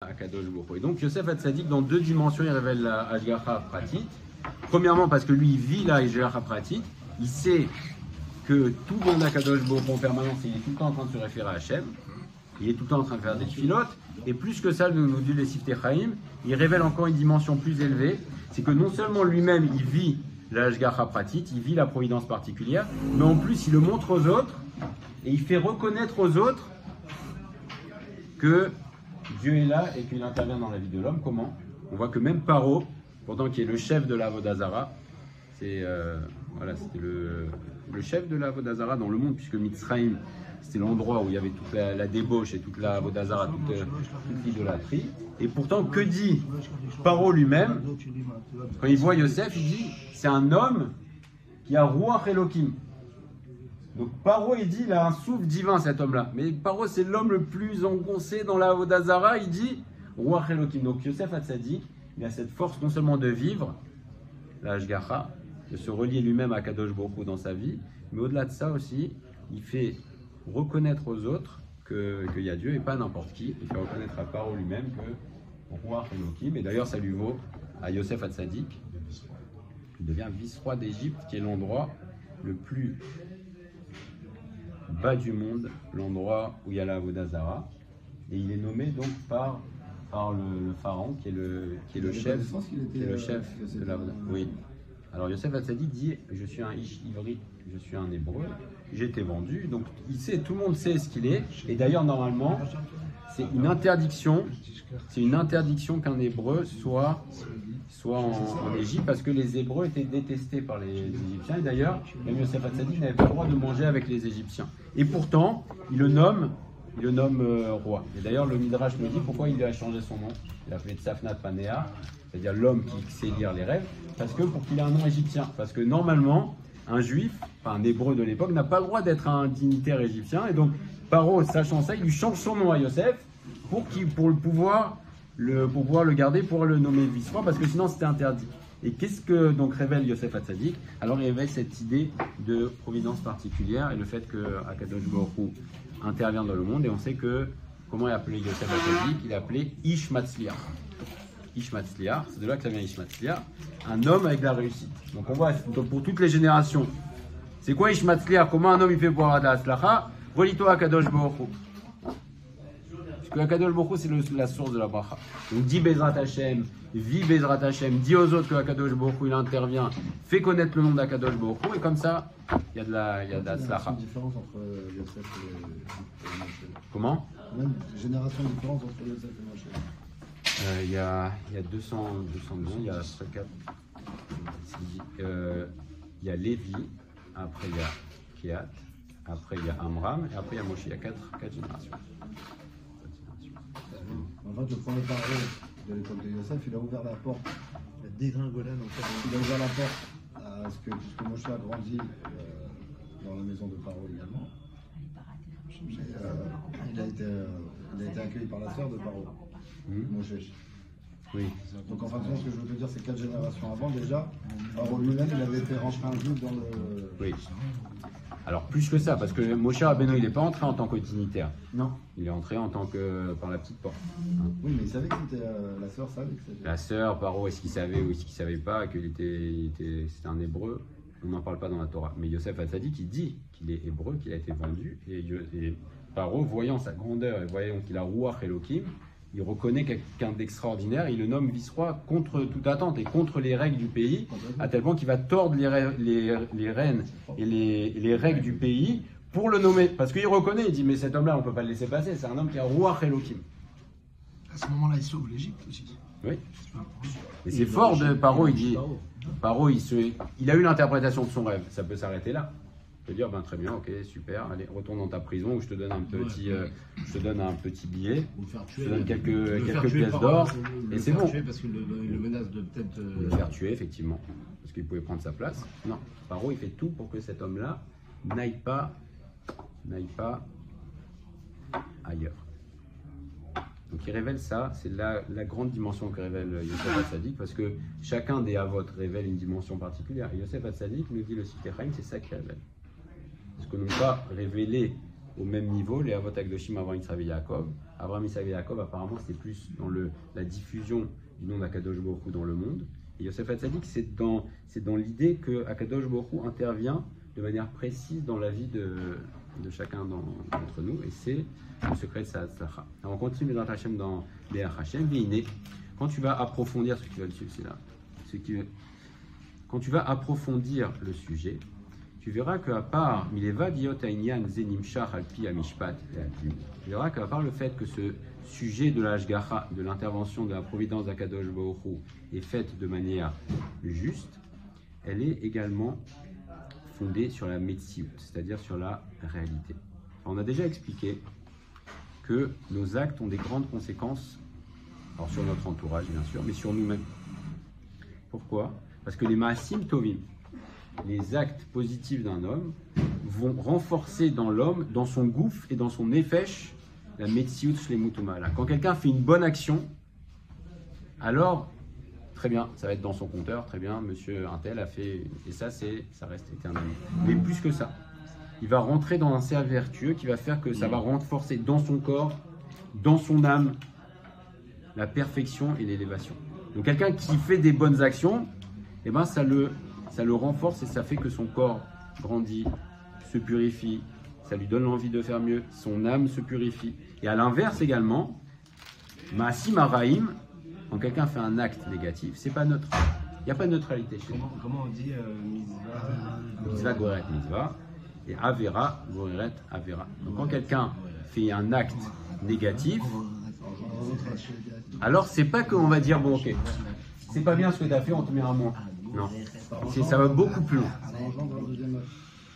Akadosh Baruch Hu. Et donc Yosef Hatzadik, dans deux dimensions, il révèle la Hashgacha Pratit. Premièrement, parce que lui, il vit la Hashgacha Pratit. Il sait que tout le monde d'Akadosh Baruch Hu en permanence, il est tout le temps en train de se référer à Hachem. Il est tout le temps en train de faire des filotes. Et plus que ça, nous dit les Siftei Chaim, il révèle encore une dimension plus élevée. C'est que non seulement lui-même, il vit la Hashgacha Pratit, il vit la providence particulière, mais en plus, il le montre aux autres et il fait reconnaître aux autres que Dieu est là et qu'il intervient dans la vie de l'homme. Comment? On voit que même Paro, pourtant qui est le chef de la Avodah Zara, c'était le chef de la Avodah Zara dans le monde, puisque Mitzrayim, c'était l'endroit où il y avait toute la débauche et toute la Avodah Zara, toute l'idolâtrie. Et pourtant, que dit Paro lui-même? Quand il voit Yosef, il dit, c'est un homme qui a Ruach Elokim. Donc Paro, il dit, il a un souffle divin, cet homme-là. Mais Paro, c'est l'homme le plus engoncé dans la Avodah Zara, il dit Ruach Elokim. Donc Yosef Hatzadik, il a cette force non seulement de vivre la Hashgacha, de se relier lui-même à Kadosh Baruch Hu dans sa vie, mais au-delà de ça aussi, il fait reconnaître aux autres qu'il y a Dieu et pas n'importe qui. Il fait reconnaître à Paro lui-même que Ruach Elokim. Et d'ailleurs, ça lui vaut à Yosef Hatzadik, il devient vice-roi d'Égypte, qui est l'endroit le plus bas du monde, l'endroit où il y a la Avodah Zara, et il est nommé donc par le pharaon qui est le chef de la Avodah. Oui. Alors Yosef Hatzadik dit, je suis un Ish Ivri, je suis un hébreu, j'ai été vendu, donc tout le monde sait ce qu'il est, et d'ailleurs normalement c'est une interdiction qu'un hébreu soit en Égypte, parce que les Hébreux étaient détestés par les Égyptiens, et d'ailleurs, même Yosef Hatzadik n'avait pas le droit de manger avec les Égyptiens. Et pourtant, il le nomme roi. Et d'ailleurs, le Midrash nous dit pourquoi il lui a changé son nom. Il a appelé Tsafnat Panea, c'est-à-dire l'homme qui sait lire les rêves, pour qu'il ait un nom égyptien. Parce que normalement, un juif, un hébreu de l'époque, n'a pas le droit d'être un dignitaire égyptien, et donc Paro, sachant ça, il lui change son nom à Yosef pour pouvoir le garder, pour le nommer vice-roi, parce que sinon c'était interdit. Et qu'est-ce que donc révèle Yosef Hatzadik? Alors il révèle cette idée de providence particulière et le fait que Akadosh Baruch Hu intervient dans le monde, et on sait que, comment il a appelé Yosef Hatzadik? Il a appelé Ish Matzliach. Ish Matzliach, c'est de là que ça vient Ish Matzliach, un homme avec la réussite. Donc on voit pour toutes les générations. C'est quoi Ish Matzliach? Comment un homme il fait pour avoir de la Hatzlacha? Relis-toi Akadosh Baruch Hu. Parce que Akadosh Baruch Hu, c'est la source de la bracha. Donc dis Bezrat Hashem, vis Bezrat Hashem, dis aux autres que Akadosh Baruch Hu il intervient, fais connaître le nom d'Akadosh Baruch Hu, et comme ça, il y a de la tzlacha. Il y a une différence entre Yosef et Moshe. Comment? Même génération de différence entre Yosef et Moshe. Il y a 200 ans, il y a 4. Il y a Lévi, après il y a Kehat, après il y a Amram, et après il y a Moshe. Il y a 4 générations. En fait, le premier parole de l'époque de Yosef, il a ouvert la porte. La dégringolade, en fait. Il a ouvert la porte à ce que, puisque Moshe a grandi dans la maison de Paro également. Il a été accueilli par la sœur de Paro, Moshe. Oui. Donc en fin de compte, ce que je veux te dire, c'est 4 générations avant déjà. Paro lui-même, il avait fait rentrer un juif dans le... Oui. Alors plus que ça, parce que Moshe Rabbeinu, il n'est pas entré en tant que dignitaire. Non. Il est entré en tant que par la petite porte. Oui, mais il savait que c'était la sœur savait que c'était. La sœur, Paro, est-ce qu'il savait ou est-ce qu'il savait pas c'était un hébreu? On n'en parle pas dans la Torah. Mais Yosef Hatzadik, il dit qu'il est hébreu, qu'il a été vendu, et Paro, voyant sa grandeur et voyant qu'il a Ruach Elokim, il reconnaît quelqu'un d'extraordinaire, il le nomme vice-roi contre toute attente et contre les règles du pays, à tel point qu'il va tordre les rênes et les règles du pays pour le nommer. Parce qu'il reconnaît, il dit, mais cet homme-là, on ne peut pas le laisser passer, c'est un homme qui a Ruach Elokim. À ce moment-là, il sauve l'Égypte aussi. Oui. Et c'est fort de Paro, il dit, Paro, il a eu l'interprétation de son rêve, ça peut s'arrêter là. Il peut dire, ben, très bien, ok, super, allez, retourne dans ta prison où je te donne un petit billet, je te donne quelques pièces d'or, et c'est bon. Parce qu'il le menace de peut-être... Le faire tuer, effectivement, parce qu'il pouvait prendre sa place. Non, Paro, il fait tout pour que cet homme-là n'aille pas ailleurs. Donc il révèle ça, c'est la grande dimension que révèle Yosef Hatzadik, parce que chacun des Avot révèle une dimension particulière. Et Yosef Hatzadik nous dit le Siftei Chaim, c'est ça qu'il révèle. Ce que n'ont pas révélé au même niveau, les Avot Akdoshim, Avraham, Yitzhak et Yaakov. Avraham, Yitzhak et Yaakov, apparemment, c'est plus dans la diffusion du nom d'Akadosh Baruch Hu dans le monde. Et Yosef Hatzadik, c'est dans l'idée que Akadosh Baruch Hu intervient de manière précise dans la vie de chacun d'entre nous, et c'est le secret de sa tzlacha. Alors on continue dans Hachem dans les Hachem, Viné. Quand tu vas approfondir ce qui va dessus, c'est là. Quand tu vas approfondir le sujet, tu verras qu'à part Mileva Diot Aïnyan Zenimshach Alpi Amishpat, tu verras qu'à part le fait que ce sujet de la Hashgacha, de l'intervention de la providence d'Akadosh Baruch Hu est faite de manière juste, elle est également fondée sur la Metziut, c'est-à-dire sur la réalité. On a déjà expliqué que nos actes ont des grandes conséquences, alors sur notre entourage bien sûr, mais sur nous-mêmes. Pourquoi ? Parce que les Maasim Tovim, les actes positifs d'un homme, vont renforcer dans l'homme, dans son gouffre et dans son nefesh, la Metziut Shlemut Uma'ala. Quand quelqu'un fait une bonne action, alors, très bien, ça va être dans son compteur, très bien, monsieur Untel a fait, et ça reste éternel. Mais plus que ça, il va rentrer dans un cercle vertueux qui va faire que ça va renforcer dans son corps, dans son âme, la perfection et l'élévation. Donc quelqu'un qui fait des bonnes actions, eh ben ça le renforce et ça fait que son corps grandit, se purifie, ça lui donne l'envie de faire mieux, son âme se purifie. Et à l'inverse également, Maasim Araim, quand quelqu'un fait un acte négatif, c'est pas neutre. Il n'y a pas de neutralité chez nous. Comment on dit Mitzvah Goreret Mitzvah et Avera Goreret Avera. Donc quand quelqu'un fait un acte négatif, alors c'est pas qu'on va dire bon ok, c'est pas bien ce que tu as fait, on te met un moins. Non, ça va beaucoup plus loin.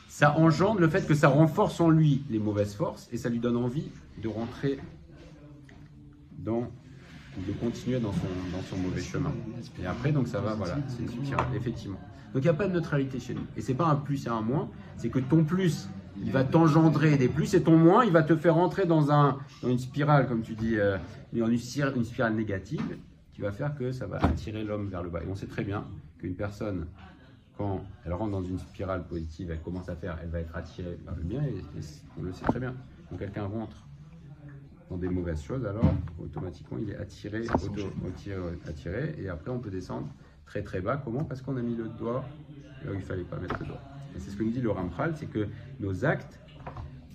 Ça engendre le fait que ça renforce en lui les mauvaises forces et ça lui donne envie de rentrer de continuer dans son mauvais chemin. Et après, donc ça va, voilà, c'est une spirale, effectivement. Donc il n'y a pas de neutralité chez nous. Et c'est pas un plus et un moins, c'est que ton plus, il va t'engendrer des plus, et ton moins, il va te faire rentrer dans une spirale, comme tu dis, une spirale négative, qui va faire que ça va attirer l'homme vers le bas. Et on sait très bien qu'une personne, quand elle rentre dans une spirale positive, elle va être attirée vers le bien, et on le sait très bien. Quand quelqu'un rentre dans des mauvaises choses, alors automatiquement il est attiré, et après on peut descendre très très bas. Comment ? Parce qu'on a mis le doigt là où il ne fallait pas mettre le doigt. Et c'est ce que nous dit le Ramchal, c'est que nos actes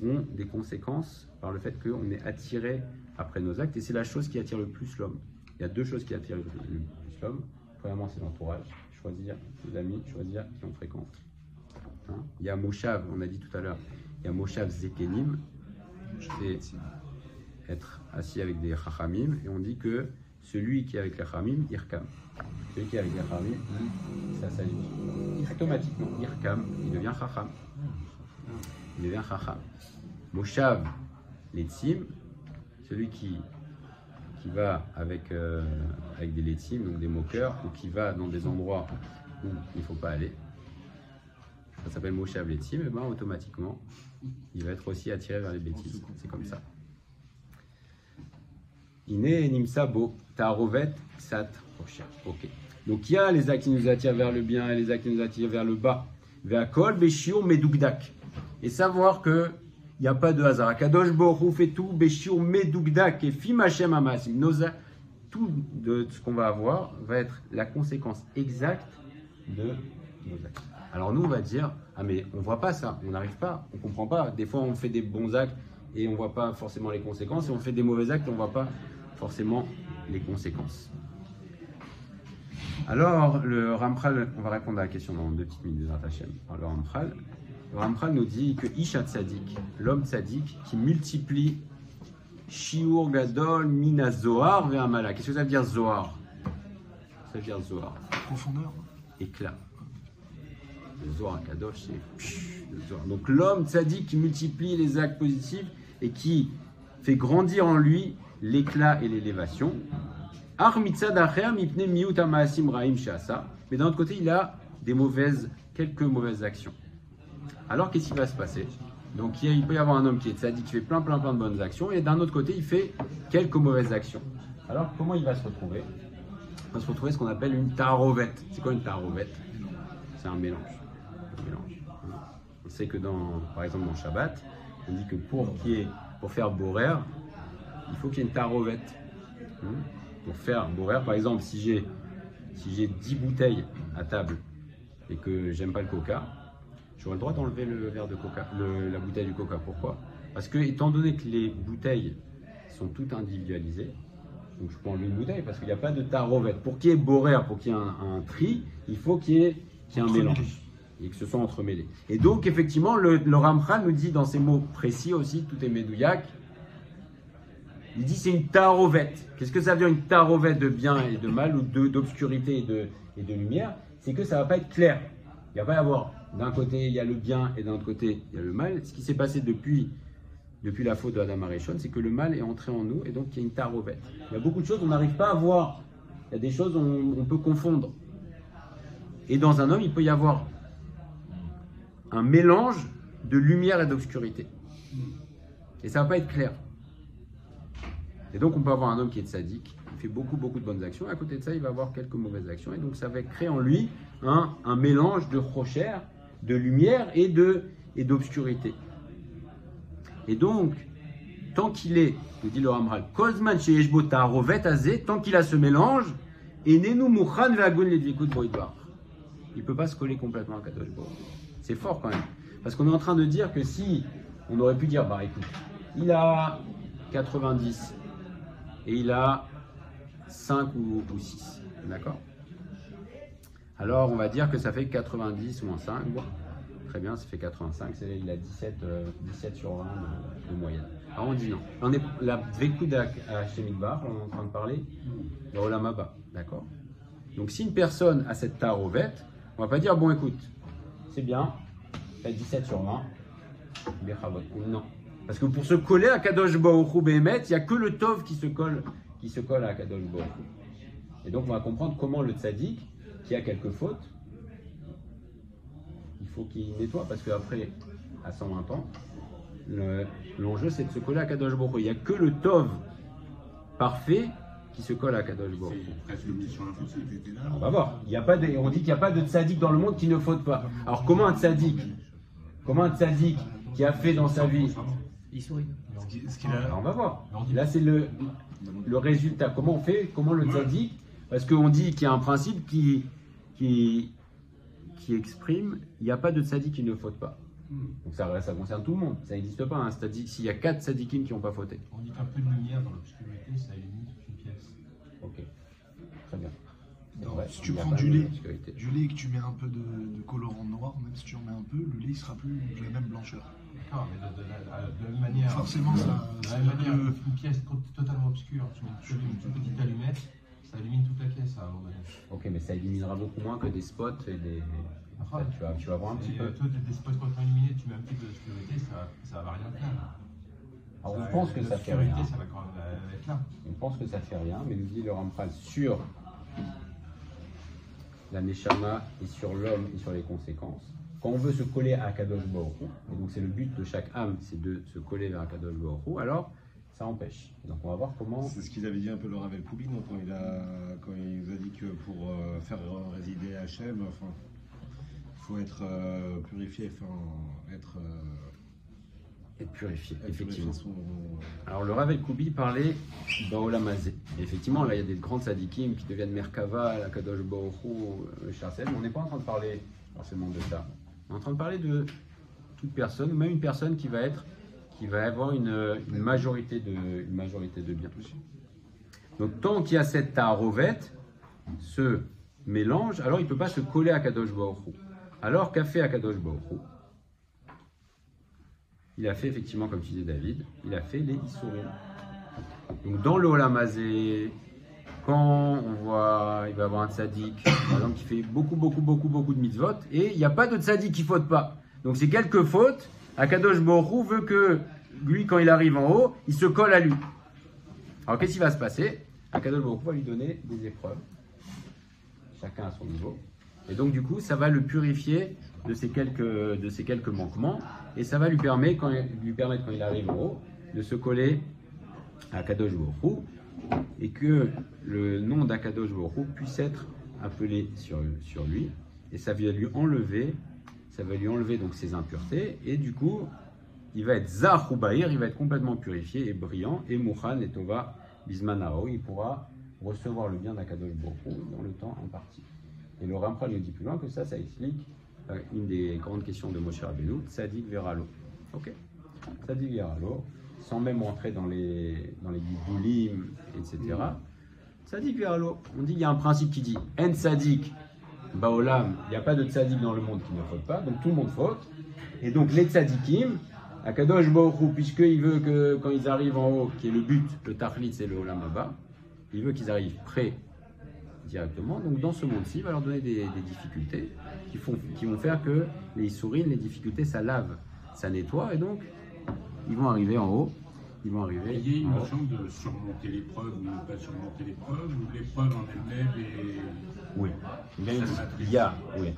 ont des conséquences par le fait qu'on est attiré après nos actes, et c'est la chose qui attire le plus l'homme. Il y a deux choses qui attirent le plus l'homme. Premièrement, c'est l'entourage, choisir ses amis, choisir qui on fréquente. Il y a Moshav, on a dit tout à l'heure, il y a Moshav Zekenim, c'est être assis avec des Chachamim, et on dit que celui qui est avec les Chachamim, Irkam. Celui qui est avec les Chachamim, ça salue. Automatiquement, Irkam, il devient Chacham. Il devient Chacham. Moshav Letzim, celui qui va avec des Letzim, donc des moqueurs, ou qui va dans des endroits où il ne faut pas aller. Ça s'appelle Moshav Letzim, et ben automatiquement, il va être aussi attiré vers les bêtises. C'est comme ça. Iné Nimsa Bo, Ta'arovet, Sat, Rocher. Ok. Donc il y a les actes qui nous attirent vers le bien et les actes qui nous attirent vers le bas. Ve'akol, Béchiur, Medoukdak. Et savoir qu'il n'y a pas de hasard. Kadosh Baruch Hu fait tout, Béchiur, Medoukdak, et Fim Hashem Amasim. Tout de ce qu'on va avoir va être la conséquence exacte de nos actes. Alors nous, on va dire, ah mais on ne voit pas ça, on n'arrive pas, on ne comprend pas. Des fois, on fait des bons actes et on ne voit pas forcément les conséquences, et on fait des mauvais actes et on ne voit pas forcément les conséquences. Alors, le Ramchal, on va répondre à la question dans 2 petites minutes de Hachem. Le Ramchal nous dit que Isha Tzadik, l'homme Tzadik, qui multiplie Shiur Gadol Mina Zohar Ve'amala. Qu'est-ce que ça veut dire Zohar ? Ça veut dire Zohar. Profondeur. Éclat. Le Zohar Kadosh, c'est le Zohar. Donc l'homme Tzadik qui multiplie les actes positifs et qui fait grandir en lui l'éclat et l'élévation. Mais d'un autre côté, il a quelques mauvaises actions. Alors qu'est-ce qui va se passer ? Donc il peut y avoir un homme qui est tzaddik, qui fait plein de bonnes actions, et d'un autre côté, il fait quelques mauvaises actions. Alors comment il va se retrouver ? Il va se retrouver ce qu'on appelle une tarovette. C'est quoi une tarovette ? C'est un mélange. On sait que par exemple dans Shabbat, On dit que pour faire borer, il faut qu'il y ait une tarovette. Pour faire borer, par exemple, si j'ai 10 bouteilles à table et que j'aime pas le coca, j'aurai le droit d'enlever le verre de coca, la bouteille du coca. Pourquoi? Parce que, étant donné que les bouteilles sont toutes individualisées, donc je peux enlever une bouteille parce qu'il n'y a pas de tarovette. Pour qu'il y ait borer, pour qu'il y ait un tri, il faut qu'il y ait un mélange et que ce soit entremêlé. Et donc, effectivement, le Ramchal nous dit dans ces mots précis aussi, tout est médouillac, il dit c'est une tarovette. Qu'est-ce que ça veut dire une tarovette de bien et de mal, ou d'obscurité et de lumière? C'est que ça ne va pas être clair. Il ne va pas y avoir, d'un côté il y a le bien et d'un autre côté il y a le mal. Ce qui s'est passé depuis la faute de Adam Arishon, c'est que le mal est entré en nous et donc il y a une tarovette. Il y a beaucoup de choses qu'on n'arrive pas à voir. Il y a des choses on peut confondre. Et dans un homme, il peut y avoir un mélange de lumière et d'obscurité. Et ça ne va pas être clair. Et donc on peut avoir un homme qui est tzaddik, il fait beaucoup de bonnes actions, et à côté de ça il va avoir quelques mauvaises actions, et donc ça va créer en lui un mélange de rocher, de lumière et d'obscurité. Et donc, tant qu'il est, nous dit le Ramchal, Kozman sheyeshbo ta'arovet azeh, tant qu'il a ce mélange, enenu mukhan ve'agun ledvikut boidbar. Il ne peut pas se coller complètement à Kadosh Baruch. C'est fort quand même, parce qu'on est en train de dire que si on aurait pu dire, bah écoute, il a 90, et il a 5 ou 6, d'accord? Alors on va dire que ça fait 90 moins 5, bon, très bien, ça fait 85, il a 17 sur 20 de moyenne. Alors on dit non, on est la Dvekud à Shemidbar, on est en train de parler de Olam Haba, d'accord? Donc si une personne a cette tarovette, on va pas dire bon écoute, c'est bien, fait 17 sur 20, non. Parce que pour se coller à Kadosh Baruch Hu Behemet, il n'y a que le Tov qui se colle à Kadosh Baruch Hu. Et donc on va comprendre comment le tzaddik, qui a quelques fautes, il faut qu'il nettoie, parce qu'après, à 120 ans, l'enjeu c'est de se coller à Kadosh Baruch Hu. Il n'y a que le Tov parfait qui se colle à Kadosh Baruch Hu. On va voir. On dit qu'il n'y a pas de tzaddik dans le monde qui ne faute pas. Alors comment un tzaddik qui a fait dans sa vie... Il sourit. Alors, on va voir. Là, c'est le résultat. Comment on fait? Comment le tzaddik? Parce qu'on dit qu'il y a un principe qui exprime il n'y a pas de tzaddik qui ne faute pas. Donc ça concerne tout le monde. Ça n'existe pas. Hein. S'il y a 4 tzaddikim qui n'ont pas fauté. On dit qu'un peu de lumière dans l'obscurité, ça illumine toute une pièce. Ok. Très bien. Si tu prends du lait et que tu mets un peu de colorant noir, même si tu en mets un peu, le lait ne sera plus de la même blancheur. D'accord, mais de la même manière. Forcément, ça. De la même manière, une pièce totalement obscure, tu mets une toute petite allumette, ça illumine toute la pièce à un moment donné. Ok, mais ça éliminera beaucoup moins que des spots et des. Enfin, tu vas voir un petit peu. Toi, des spots complètement illuminés, tu mets un petit peu d'obscurité, ça va rien faire. Alors on pense que ça fait rien. Ça va quand même être là. On pense que ça fait rien, mais nous dit le Ramchal sur la Neshama et sur l'homme et sur les conséquences. Quand on veut se coller à Kadosh Baruch Hu, et donc c'est le but de chaque âme, c'est de se coller vers Kadosh Baruch Hu, alors ça empêche. Donc on va voir comment... C'est ce qu'ils avaient dit un peu le Rav Elkoubi, quand il nous a dit que pour faire résider Hachem, enfin, il faut être purifié, enfin, être purifié, effectivement. Alors le Rav Elkoubi parlait d'Olam Hazé. Effectivement, là il y a des grands tzadikim qui deviennent Merkava, la Kadosh Baruch Hu, le Charsel, mais on n'est pas en train de parler forcément de ça. On est en train de parler de toute personne, ou même une personne qui va avoir une majorité de biens. Donc tant qu'il y a cette tarovette, ce mélange, alors il ne peut pas se coller à Kadosh Baruch Hu. Alors qu'a fait Akadosh Baruch Hu? Il a fait effectivement, comme tu disais David, il a fait les Issourim. Donc dans le Olam Hazé, quand on voit, il va y avoir un tzaddik, par exemple, qui fait beaucoup de mitzvot, et il n'y a pas de tzaddik qui ne faute pas. Donc c'est quelques fautes, Akadosh Baruch Hu veut que lui, quand il arrive en haut, il se colle à lui. Alors qu'est-ce qui va se passer? Akadosh Baruch Hu va lui donner des épreuves, chacun à son niveau. Et donc du coup, ça va le purifier de ces quelques manquements, et ça va lui permettre, quand il arrive en haut, de se coller à Kadosh Baruch Hu, et que le nom d'Akadosh Baruch Hu puisse être appelé sur lui, et ça va lui enlever donc ses impuretés, et du coup, il va être Zah ou Bahir, il va être complètement purifié et brillant, et Mouchan et Tova Bismanaro, il pourra recevoir le bien d'Akadosh Baruch Hu dans le temps imparti. Et le Ramchal nous dit plus loin que ça explique une des grandes questions de Moshe Rabbeinu, Tzadik Veralo. Ok, Tzadik Veralo, sans même rentrer dans les Gidoulim, etc. Tzadik Veralo, on dit il y a un principe qui dit En Tzadik Baolam, il n'y a pas de Tzadik dans le monde qui ne faute pas, donc tout le monde faute. Et donc les Tzadikim, Akadosh Baruch Hu, puisqu'il veut que quand ils arrivent en haut, qui est le but, le Tachlit, c'est le Olam Haba, il veut qu'ils arrivent prêts directement. Donc dans ce monde-ci, il va leur donner des difficultés qui vont faire que les Issourines, les difficultés, ça lave, ça nettoie, et donc ils vont arriver en haut. Ils vont arriver. Il y a une notion de surmonter l'épreuve ou ne pas surmonter l'épreuve, ou l'épreuve en elle-même est. Oui. Il y a oui.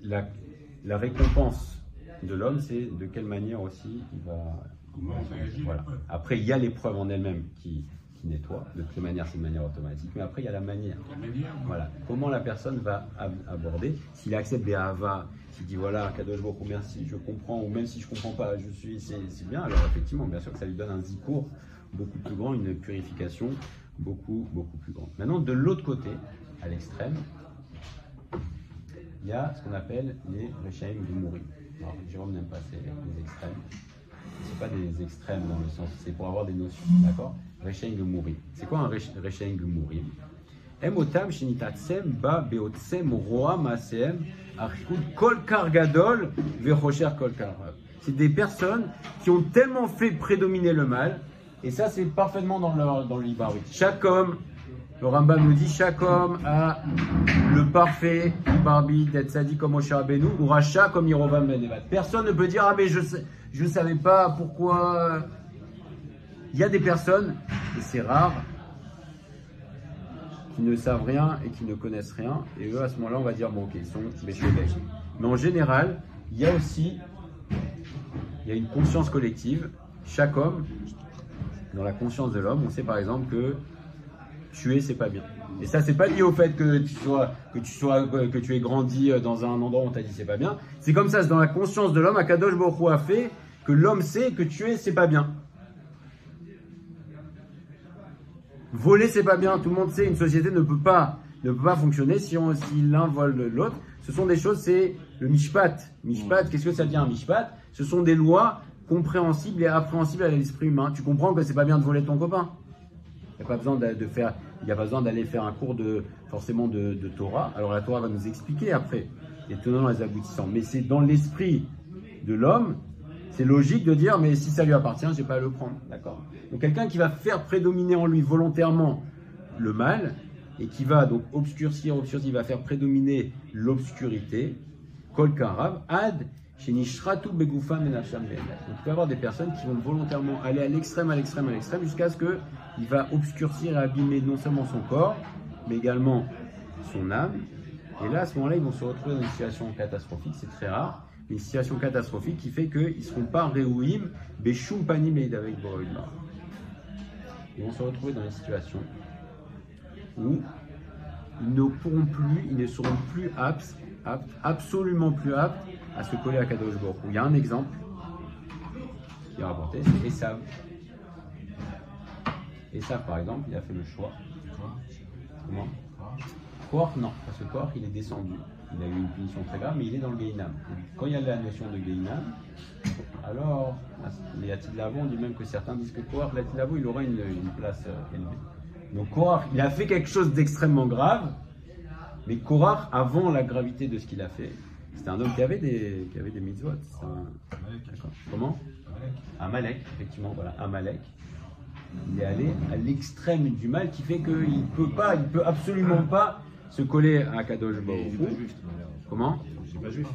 La récompense de l'homme, c'est de quelle manière aussi il va. Comment on réagit. Voilà. Après, il y a l'épreuve en elle-même qui nettoie. De toute manière, c'est de manière automatique. Mais après, il y a la manière. Voilà. Comment la personne va aborder. S'il accepte des havas, s'il dit voilà, Kadosh Baruch Hu, merci, je comprends, ou même si je ne comprends pas, c'est bien. Alors effectivement, bien sûr que ça lui donne un zikour beaucoup plus grand, une purification beaucoup plus grande. Maintenant, de l'autre côté, à l'extrême, il y a ce qu'on appelle les Rechaim Gemourim. Alors, Jérôme n'aime pas les extrêmes. Ce pas des extrêmes dans le sens, c'est pour avoir des notions, d'accord? Rechaim Gemourim. C'est quoi un Rechaim Gemourim? Emotam shenitatsem ba beotsem roa maasem archud kol kar gadol vechocher kol kar rav. C'est des personnes qui ont tellement fait prédominer le mal, et ça c'est parfaitement dans le Libarit. Chaque homme, le Rambam nous dit, chaque homme a le parfait Barbie d'être sadi comme Moshe Rabbeinu ou Racha comme Yerovam ben Nevat. Personne ne peut dire ah mais je savais pas pourquoi. Il y a des personnes, et c'est rare, qui ne savent rien et qui ne connaissent rien, et eux à ce moment-là on va dire bon ok, ils sont béchouébesh. Mais en général, il y a une conscience collective. Chaque homme, dans la conscience de l'homme, on sait par exemple que tuer c'est pas bien. Et ça c'est pas lié au fait que tu aies grandi dans un endroit où on t'a dit c'est pas bien. C'est comme ça, c'est dans la conscience de l'homme. Akadosh Baruch Hu a fait que l'homme sait que tuer c'est pas bien. Voler c'est pas bien, tout le monde sait, une société ne peut pas fonctionner si l'un vole l'autre. Ce sont des choses, c'est le mishpat. Mishpat, qu'est-ce que ça devient un mishpat? Ce sont des lois compréhensibles et appréhensibles à l'esprit humain. Tu comprends que c'est pas bien de voler ton copain. Il n'y a pas besoin d'aller faire un cours forcément de Torah. Alors la Torah va nous expliquer après les tenants et les aboutissants. Mais c'est dans l'esprit de l'homme, c'est logique de dire mais si ça lui appartient, je n'ai pas à le prendre. D'accord? Donc quelqu'un qui va faire prédominer en lui volontairement le mal et qui va donc obscurcir, il va faire prédominer l'obscurité. Kol karav ad shenishratou begufan menacham be'emet. Donc il peut y avoir des personnes qui vont volontairement aller à l'extrême jusqu'à ce qu'il va obscurcir et abîmer non seulement son corps, mais également son âme. Et là, à ce moment-là, ils vont se retrouver dans une situation catastrophique, c'est très rare, une situation catastrophique qui fait qu'ils ne seront pas réouïm, beshum panim et avec Boroïdma. Ils vont se retrouver dans une situation où ils ne seront plus aptes, absolument plus aptes à se coller à Kadosh Baruch Hu. Il y a un exemple qui est rapporté, c'est Esav. Esav, par exemple, il a fait le choix. Comment? Korach, non, parce que Korach, il est descendu. Il a eu une punition très grave, mais il est dans le Gehinam. Quand il y a la notion de Gehinam, alors, les Atidlavo, on dit même que certains disent que Korach, l'Atidlavo, il aura une place élevée. Donc Korach, il a fait quelque chose d'extrêmement grave, mais Korach, avant la gravité de ce qu'il a fait, c'était un homme qui avait des mitzvot. Comment? Amalek, effectivement, voilà, Amalek. Il est allé à l'extrême du mal qui fait qu'il peut absolument pas se coller à Kadosh Baruch Hu. Comment? Il n'est pas juif.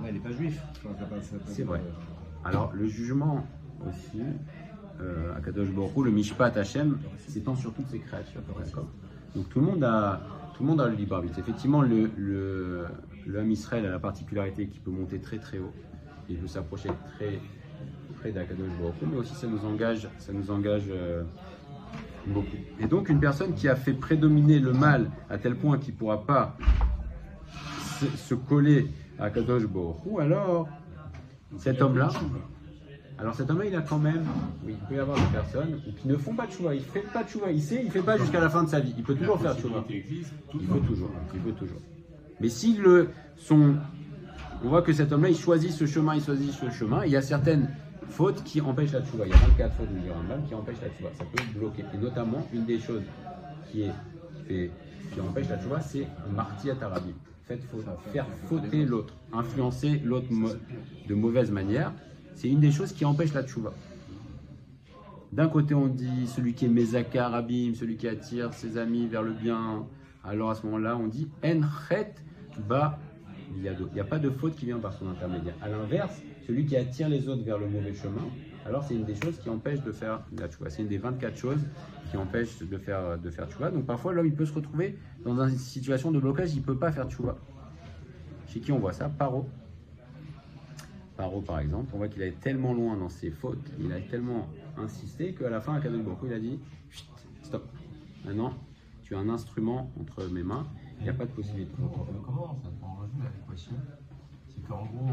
Ouais, il n'est pas juif. C'est vrai. Alors, le jugement aussi, à Kadosh Baruch Hu, le Mishpat Hashem, s'étend sur toutes ses créatures. D'accord. Donc, tout le monde a le libre arbitre. Effectivement, le Ham Israël a la particularité qu'il peut monter très très haut. Il peut s'approcher très près d'Akadosh Baruch Hu, mais aussi ça nous engage beaucoup. Et donc, une personne qui a fait prédominer le mal à tel point qu'il ne pourra pas se coller à Akadosh Baruch Hu, alors cet homme-là, alors cet homme-là, il a quand même, oui, il peut y avoir des personnes qui ne font pas de chouva, il ne fait pas de chouva, il fait pas jusqu'à la fin de sa vie, il peut toujours faire de chouva. Il peut toujours. Mais si on voit que cet homme-là, il choisit ce chemin, il y a certaines fautes qui empêchent la tchouva. Il y a 24 fautes du Rambam qui empêchent la tchouva. Ça peut bloquer. Et notamment, une des choses qui empêche la tchouva, c'est martiyat arabi. Faire fauter l'autre, influencer l'autre de mauvaise manière. C'est une des choses qui empêche la tchouva. D'un côté, on dit celui qui est mezaka arabim, celui qui attire ses amis vers le bien. Alors à ce moment-là, on dit en chet ba yado. Il n'y a pas de faute qui vient par son intermédiaire. À l'inverse, celui qui attire les autres vers le mauvais chemin, alors c'est une des choses qui empêche de faire la tchouva. C'est une des 24 choses qui empêchent de faire tchouva. Donc parfois, l'homme il peut se retrouver dans une situation de blocage, il ne peut pas faire tchouva. Chez qui on voit ça? Paro. Paro, par exemple, on voit qu'il allait tellement loin dans ses fautes, il a tellement insisté qu'à la fin, à Kadosh Baruch Hu, il a dit stop. Maintenant, tu as un instrument entre mes mains, il n'y a pas de possibilité. Comment ça on résume à l'équation? C'est qu'en gros,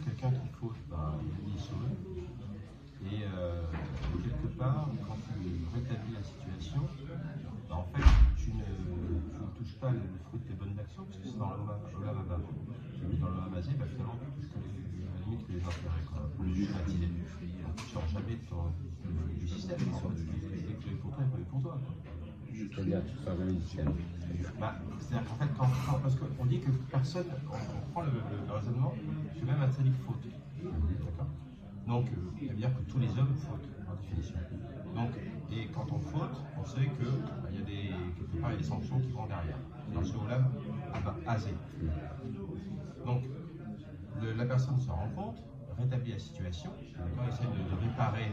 quelqu'un qui faute, il est sauvé. Et quelque part, quand tu rétablis la situation, en fait, tu ne touches pas le fruit de tes bonnes actions, parce que c'est dans le Mababa. Dans le Hamazé, finalement, tu touches à la limite que les intérêts, pour les matinés. Tu ne sors jamais du système. Dès que tu es pour toi, il faut être pour toi. C'est-à-dire, tu ne sors jamais du système. C'est-à-dire qu'en fait, parce qu'on dit que personne, on prend le raisonnement, que même un tzaddik faute. D'accord? Donc, ça veut dire que tous les hommes fautent, par définition. Donc, et quand on faute, on sait que il y a quelque part, il y a des sanctions qui vont derrière. Dans ce olam, azé. Donc, la personne se rend compte, rétablit la situation, essaie de réparer.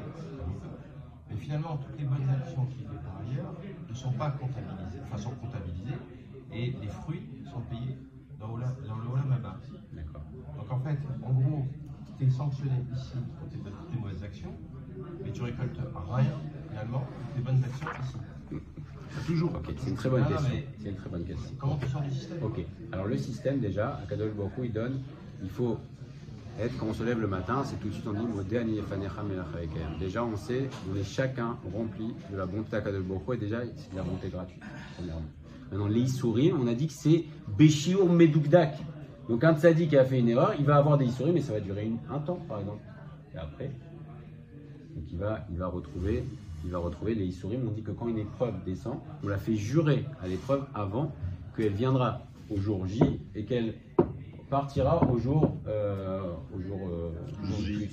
Mais finalement, toutes les bonnes actions qu'il fait par ailleurs ne sont pas comptabilisées, enfin sont comptabilisées, et les fruits sont payés dans le olam haba. Donc en fait, en gros, tu es sanctionné ici pour tes mauvaises actions, mais tu récoltes rien finalement pour tes bonnes actions ici. Toujours. Ok, c'est une très bonne question. C'est une très bonne question. Comment tu sors du système? Ok. Alors le système déjà, Kadosh Baruch Hu, il faut être, quand on se lève le matin, c'est tout de suite on dit Modeh ani lefanecha melech haekayim. Déjà on sait, on est chacun rempli de la bonté à Kadosh Baruch Hu et déjà c'est de la bonté gratuite. Maintenant les Issourim, on a dit que c'est Beshiur Medugdak. Donc un tzaddik qui a fait une erreur, il va avoir des Issourim mais ça va durer un temps par exemple. Et après, donc il va retrouver les Issourim. On dit que quand une épreuve descend, on la fait jurer à l'épreuve avant qu'elle viendra au jour J et qu'elle partira au jour J+.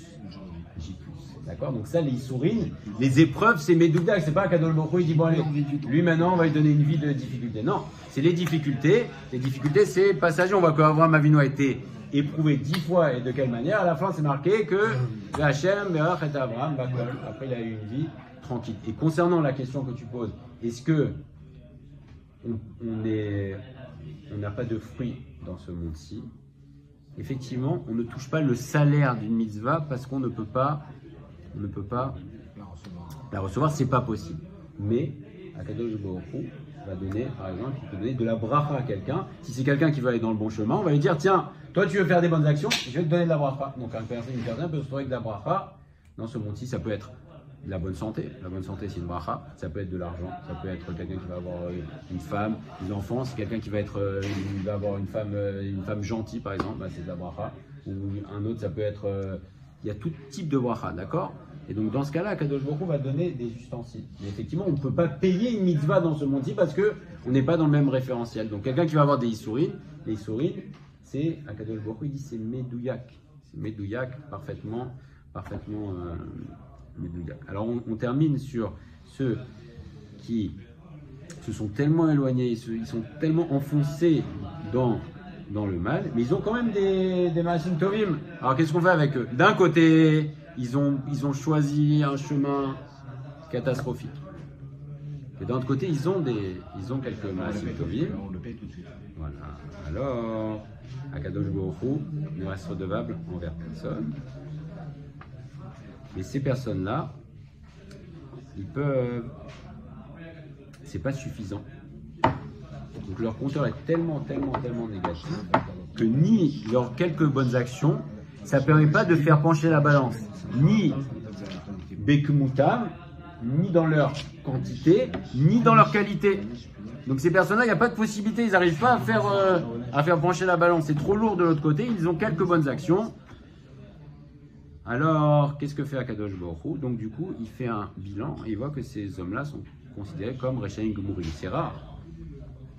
D'accord? Donc ça, les Issourim, les épreuves, c'est Medoudak. C'est pas Kadosh Baruch Hu, il dit bon allez, lui maintenant on va lui donner une vie de difficulté. Non, c'est les difficultés. Les difficultés, c'est passager. On voit qu'Avraham Avinu a été éprouvé 10 fois et de quelle manière. À la fin, c'est marqué que Hachem, Berach et Avraham, après il a eu une vie tranquille. Et concernant la question que tu poses, est-ce que on n'a pas de fruits dans ce monde-ci? Effectivement, on ne touche pas le salaire d'une mitzvah parce qu'on ne peut pas la recevoir, c'est pas possible. Mais Akadosh Baruch Hu va donner, par exemple, il peut donner de la bracha à quelqu'un. Si c'est quelqu'un qui veut aller dans le bon chemin, on va lui dire tiens, toi tu veux faire des bonnes actions, je vais te donner de la bracha. Donc une personne peut se trouver avec de la bracha. Dans ce monde-ci, ça peut être de la bonne santé. La bonne santé, c'est une bracha. Ça peut être de l'argent. Ça peut être quelqu'un qui va avoir une femme, des enfants. C'est quelqu'un qui va avoir une femme gentille, par exemple. C'est de la bracha. Ou un autre, ça peut être. Il y a tout type de bracha, d'accord? Et donc dans ce cas-là, Kadosh Baruch Hu va donner des ustensiles. Mais effectivement, on ne peut pas payer une mitzvah dans ce monde-ci parce qu'on n'est pas dans le même référentiel. Donc quelqu'un qui va avoir des Issourim, les Issourim, c'est, Kadosh Baruch Hu, il dit c'est Medouyak. C'est Medouyak, parfaitement Medouyak. Alors on termine sur ceux qui se sont tellement éloignés, ils sont tellement enfoncés dans le mal, mais ils ont quand même des Maasim Tovim. Alors qu'est-ce qu'on fait avec eux? D'un côté, ils ont choisi un chemin catastrophique. Et d'un autre côté, ils ont quelques Maasim Tovim. On le paye tout de suite. Voilà. Alors, Akadosh Baruch Hu ne reste redevable envers personne. Mais ces personnes-là, c'est pas suffisant. Donc leur compteur est tellement négatif que ni leurs quelques bonnes actions, ça ne permet pas de faire pencher la balance, ni Bekmutam, ni dans leur quantité, ni dans leur qualité. Donc ces personnes-là, il n'y a pas de possibilité, ils n'arrivent pas à faire pencher la balance. C'est trop lourd de l'autre côté, ils ont quelques bonnes actions. Alors, qu'est-ce que fait Akadosh Baruch Hu? Donc du coup, il fait un bilan et il voit que ces hommes-là sont considérés comme Rechaim Gemurim. C'est rare.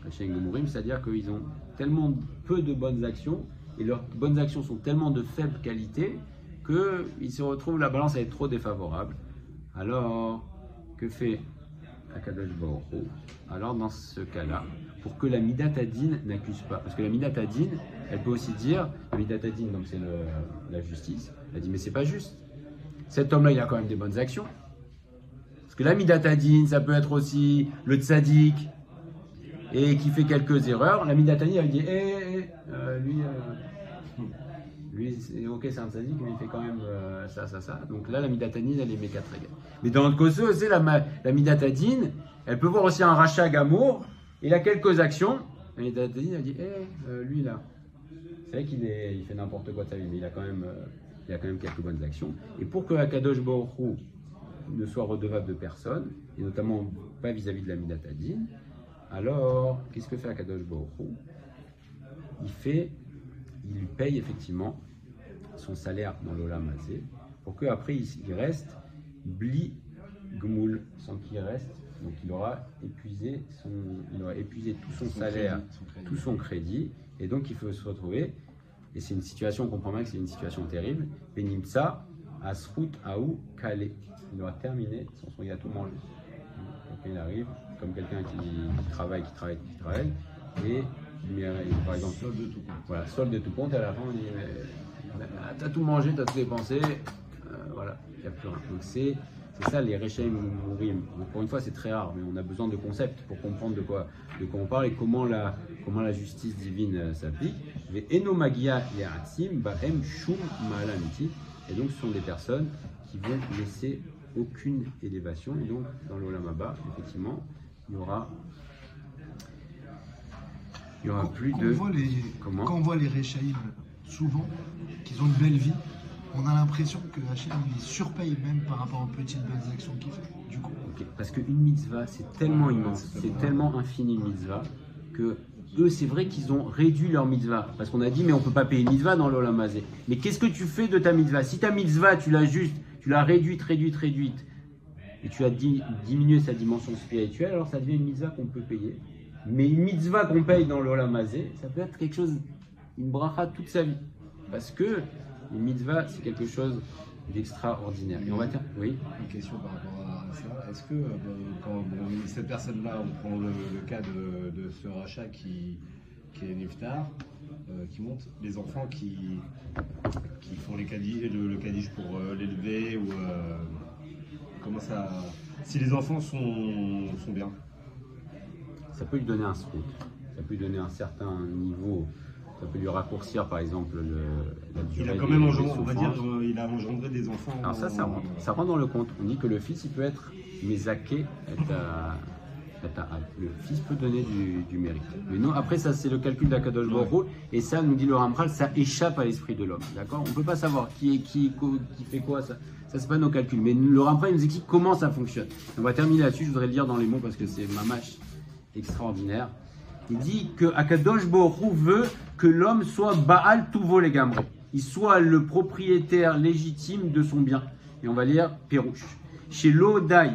Rechaim Gemurim, c'est-à-dire qu'ils ont tellement peu de bonnes actions et leurs bonnes actions sont tellement de faible qualité qu'ils se retrouvent, la balance à être trop défavorable. Alors, que fait Akadosh Baruch Hu? Alors, dans ce cas-là, pour que la Midat Hadin n'accuse pas, parce que la Midat Hadin, elle peut aussi dire, la Midat Hadin, donc c'est la justice, elle dit mais c'est pas juste. Cet homme-là, il a quand même des bonnes actions. Parce que la Midat Hadin, ça peut être aussi le tzaddik et qui fait quelques erreurs. La Midat Hadin, elle dit lui, ok, c'est un tzaddik, mais il fait quand même ça. Donc là, la Midat Hadin, elle est mécatrégale. Mais dans le Koso, c'est la Midat Hadin, elle peut voir aussi un rachat gamour. Il a quelques actions. La Midat Hadin, elle dit lui là, c'est vrai qu'il fait n'importe quoi de sa vie, mais il a quand même quelques bonnes actions. Et pour que Akadosh Baruch Hu ne soit redevable de personne, et notamment pas vis-à-vis de la Midat Hadin, alors qu'est-ce que fait Akadosh Baruch Hu? Il lui paye effectivement son salaire dans l'Olam Hazé, pour qu'après il reste Bli Gmoul, sans qu'il reste, donc il aura épuisé tout son salaire, tout son crédit, et donc il faut se retrouver, et c'est une situation, on comprend bien que c'est une situation terrible, Benimtsa, Asrut, Aou, Kale, il aura terminé il a tout mangé. Donc il arrive, comme quelqu'un qui travaille, et par exemple, solde de tout compte, et à la fin on dit t'as tout mangé, t'as tout dépensé, voilà, il n'y a plus rien. Donc c'est ça les Rechaim Gemurim. Encore une fois, c'est très rare, mais on a besoin de concepts pour comprendre de quoi on parle et comment la justice divine s'applique. Mais Enomagia Le'atzim Bahem Shum Ma'alamiti. Et donc, ce sont des personnes qui vont laisser aucune élévation. Et donc, dans l'Olam Haba, effectivement, il y aura plus de. Quand on voit les Rechaim, souvent, qu'ils ont une belle vie, on a l'impression que Hachem les surpaye même par rapport aux petites bonnes actions qu'il fait. Du coup. Okay. Parce qu'une mitzvah, c'est tellement immense, c'est tellement infini une mitzvah, que eux, c'est vrai qu'ils ont réduit leur mitzvah. Parce qu'on a dit, mais on ne peut pas payer une mitzvah dans l'Olam Hazé. Mais qu'est-ce que tu fais de ta mitzvah? Si ta mitzvah, tu l'as réduite, et tu as diminué sa dimension spirituelle, alors ça devient une mitzvah qu'on peut payer. Mais une mitzvah qu'on paye dans l'Olam Hazé, ça peut être quelque chose, une bracha toute sa vie. Parce que une mitzvah, c'est quelque chose d'extraordinaire. Et on va dire, oui. Une question par rapport à ça. Est-ce que quand cette personne-là, on prend le cas de ce rachat qui est Niftar, qui monte, les enfants qui font le kaddish pour l'élever, ou comment ça. Si les enfants sont bien, ça peut lui donner un scout, ça peut lui donner un certain niveau. Ça peut lui raccourcir, par exemple, la durée. Il a quand même il a engendré des enfants. Alors ça rentre dans le compte. On dit que le fils, il peut être mezaké, le fils peut donner du mérite. Mais non, après ça, c'est le calcul d'Akadosh Baruch Hu, et ça, nous dit le Ramchal, ça échappe à l'esprit de l'homme. D'accord? On ne peut pas savoir qui fait quoi. Ça c'est pas nos calculs. Mais le Ramchal nous explique comment ça fonctionne. On va terminer là-dessus. Je voudrais le lire dans les mots parce que c'est mamash extraordinaire. Il dit que Akadosh Baruch Hu veut que l'homme soit Baal Tuvo Legamre. Il soit le propriétaire légitime de son bien. Et on va lire Pérouche. Chez Lo Dai,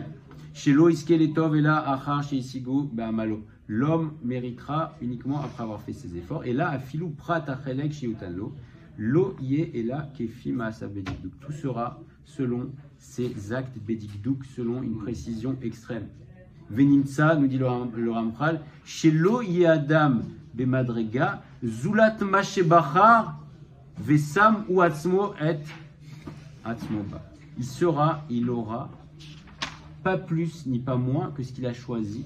chez Lo Iskeletov et là Achar chez Isigo Be'amalo. L'homme méritera uniquement après avoir fait ses efforts. Et là, Afilou Prat Achelek chez Utanlo. Lo Yé et là Kefi Maasa Bedikduk. Tout sera selon ses actes Bedikduk, selon une précision extrême. Venimtsa, nous dit le Ramchal, chez Lo Yadam Bemadrega, Zulat Mashebachar, Vesam ou Atzmo et Atzmoba. Il aura pas plus ni pas moins que ce qu'il a choisi.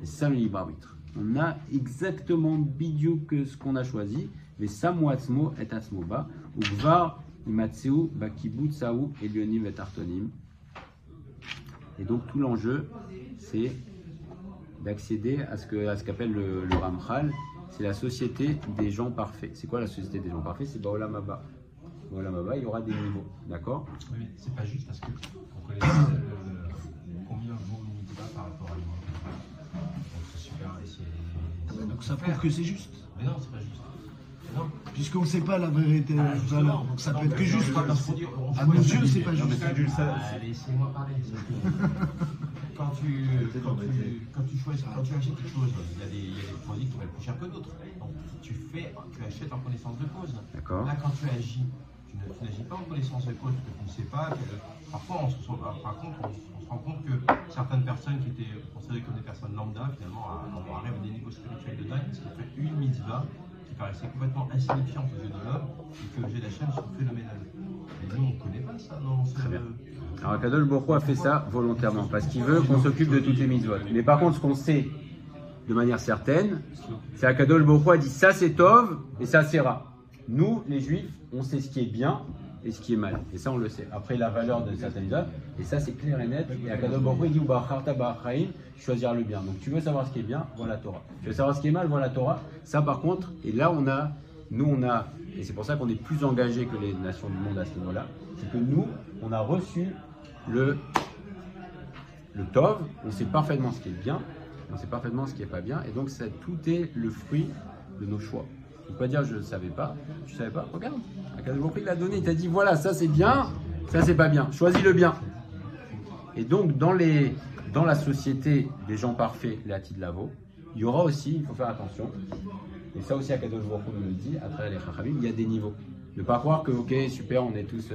Vesam libre arbitre. On a exactement bidiou que ce qu'on a choisi. Vesam ou Atzmo et Atzmoba. Ou Gvar, Imatseu, Bakibut, Saou, Elionim et Artonim. Et donc tout l'enjeu, c'est d'accéder à ce qu'appelle le Ramchal c'est la société des gens parfaits. C'est quoi la société des gens parfaits? C'est Baolam Haba. Baolam Haba, il y aura des niveaux, d'accord? Oui, c'est pas juste parce qu'on connaît combien vaut une mitzvah par rapport à une mitzvah. Donc c'est super. Donc ça prouve que c'est juste. Mais non, c'est pas juste. Non. Puisqu'on ne sait pas la vérité tout à l'heure, donc ça peut être que juste. À À nos yeux, c'est pas juste. Laissez-moi parler. Quand tu achètes quelque chose, il y a des produits qui valent plus cher que d'autres. Donc tu achètes en connaissance de cause. D'accord. Là, quand tu agis, tu n'agis pas en connaissance de cause, parce que tu ne sais pas. Parfois, on se rend compte que certaines personnes qui étaient considérées comme des personnes lambda, finalement, arrivent à des niveaux spirituels de dingue, parce qu'ils ont fait une mitzvah qui paraissait complètement insignifiante aux yeux de l'homme, et que aux yeux d'Hachem sont phénoménales. Et nous, on ne connaît pas ça, non? Très bien. Alors, Akadosh Baruch Hu a fait ça volontairement, parce qu'il veut qu'on s'occupe de toutes les mitzvot. Mais par contre, ce qu'on sait de manière certaine, c'est Akadosh Baruch Hu a dit ça c'est Tov et ça c'est Ra. Nous, les Juifs, on sait ce qui est bien et ce qui est mal. Et ça, on le sait. Après, la valeur de certaines mitzvot, et ça c'est clair et net. Et Akadosh Baruch Hu il dit Ba'acharta ba'achraim, choisir le bien. Donc tu veux savoir ce qui est bien, voilà la Torah. Tu veux savoir ce qui est mal, voilà la Torah. Ça par contre, et là on a, et c'est pour ça qu'on est plus engagés que les nations du monde à ce niveau-là, c'est que nous, on a reçu le Tov, on sait parfaitement ce qui est bien, on sait parfaitement ce qui n'est pas bien, et donc ça, tout est le fruit de nos choix. Tu ne peux pas dire je ne savais pas, tu ne savais pas, regarde, Akadosh Baruch Hu il l'a donné, il t'a dit voilà, ça c'est bien, ça c'est pas bien, choisis le bien. Et donc dans la société des gens parfaits, les Atid Lavo, il y aura aussi, il faut faire attention, et ça aussi Akadosh Baruch Hu nous le dit, à travers les Chachamim, il y a des niveaux. Ne pas croire que ok super, on est tous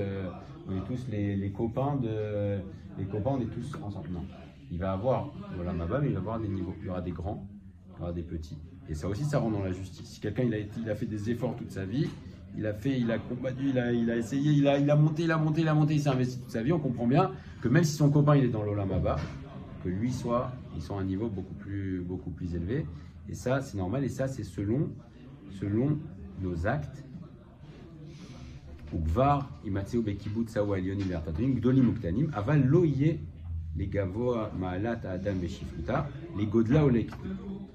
les copains on est tous ensemble. Non. Il va avoir, voilà Mabam, il va avoir des niveaux. Il y aura des grands, il y aura des petits. Et ça aussi, ça rentre dans la justice. Si quelqu'un il a fait des efforts toute sa vie, il a combattu, il a essayé, il a monté, il s'est investi toute sa vie, on comprend bien que même si son copain il est dans l'Olam Haba, que lui ils sont à un niveau beaucoup plus élevé. Et ça, c'est normal, et ça, c'est selon nos actes. Ukvar, imatseu bekibut sawa elionim vertatonim, gdolim uktanim, aval lo yeh les gavoa maalat adam veshifluta, les godla ou les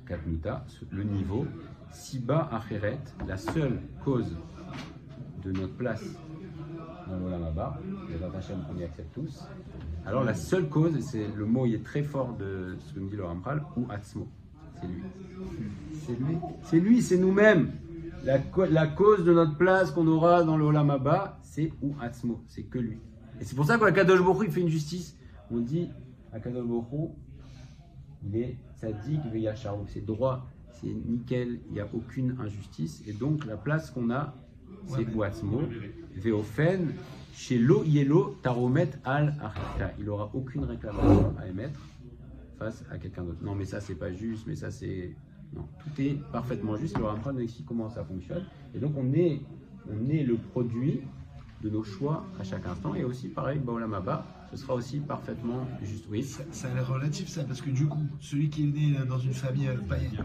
katnuta, le niveau, siba acheret, la seule cause de notre place dans l'Olam Haba, les Hashem qu'on y accepte tous. Alors la seule cause, et c'est le mot il est très fort de ce que nous dit le Ramchal, ou atzmo, c'est lui. C'est lui, c'est nous-mêmes. La cause de notre place qu'on aura dans le Olam Haba, c'est ou Atzmo, c'est que lui. Et c'est pour ça qu'Akadosh Baruch Hu il fait une justice. On dit Akadosh Baruch Hu, il est tzaddik veyacharou, c'est droit, c'est nickel, il n'y a aucune injustice. Et donc la place qu'on a, c'est ou Atzmo, veofen, chez lo yelo taromet al achita. Il n'aura aucune réclamation à émettre face à quelqu'un d'autre. Non mais ça c'est pas juste, mais ça c'est... Non, tout est parfaitement juste. Le Ramchal nous explique comment ça fonctionne. Et donc on est le produit de nos choix à chaque instant. Et aussi pareil, Baolam Haba, ce sera aussi parfaitement juste. Oui. Ça a l'air relatif ça, parce que du coup, celui qui est né dans une famille païenne,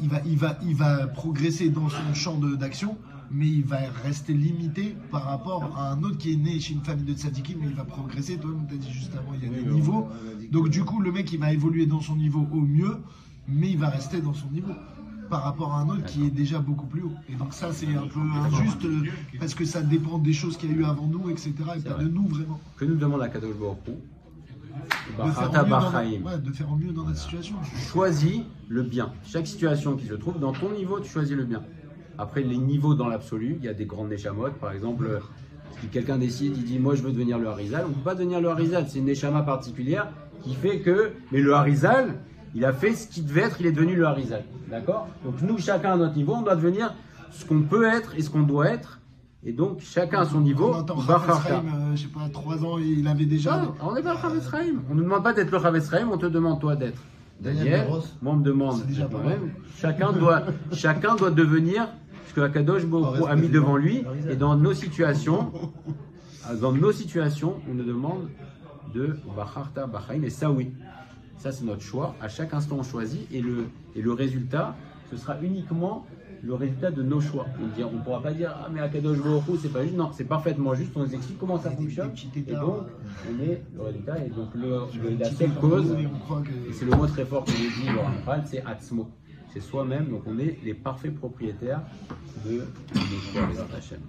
il va progresser dans son champ d'action, mais il va rester limité par rapport à un autre qui est né chez une famille de tzadikim, mais il va progresser. Toi, tu as dit juste avant, il y a des niveaux. Donc du coup, le mec, il va évoluer dans son niveau au mieux, mais il va rester dans son niveau par rapport à un autre qui est déjà beaucoup plus haut. Et donc ça, c'est un peu injuste, parce que ça dépend des choses qu'il y a eu avant nous, etc. Et pas de nous, vraiment. Que nous demande Akadosh Baruch Hu? De faire en mieux dans la situation. Choisis le bien. Chaque situation qui se trouve, dans ton niveau, tu choisis le bien. Après, les niveaux dans l'absolu, il y a des grandes neshamot. Par exemple, si quelqu'un décide, il dit moi je veux devenir le Harizal, on ne peut pas devenir le Harizal. C'est une neshama particulière qui fait que, mais le Harizal, il a fait ce qu'il devait être, il est devenu le Harizal. D'accord? Donc nous, chacun à notre niveau, on doit devenir ce qu'on peut être et ce qu'on doit être. Et donc, chacun à son niveau. On entend Chavetz Chaim, je sais pas, 3 ans, il avait déjà... Non, on n'est pas le Chavetz Chaim. On ne nous demande pas d'être le Chavetz Chaim, on te demande toi d'être Daniel. Moi, on me demande moi-même. Chacun doit devenir ce que Akadosh Baruch Hu a mis devant lui. Et dans nos situations, on nous demande de Bacharta Bachaim. Et ça, oui. Ça, c'est notre choix. À chaque instant, on choisit. Et le résultat, ce sera uniquement le résultat de nos choix. On ne pourra pas dire ah mais Akadosh Baruch Hu c'est pas juste. Non, c'est parfaitement juste. On nous explique comment ça fonctionne. Et donc on est le résultat. Et donc la seule cause, et c'est le mot très fort que nous dit le Ramchal, c'est Atzmo. c'est soi-même, donc on est les parfaits propriétaires de Yeshua Bezrat Hashem.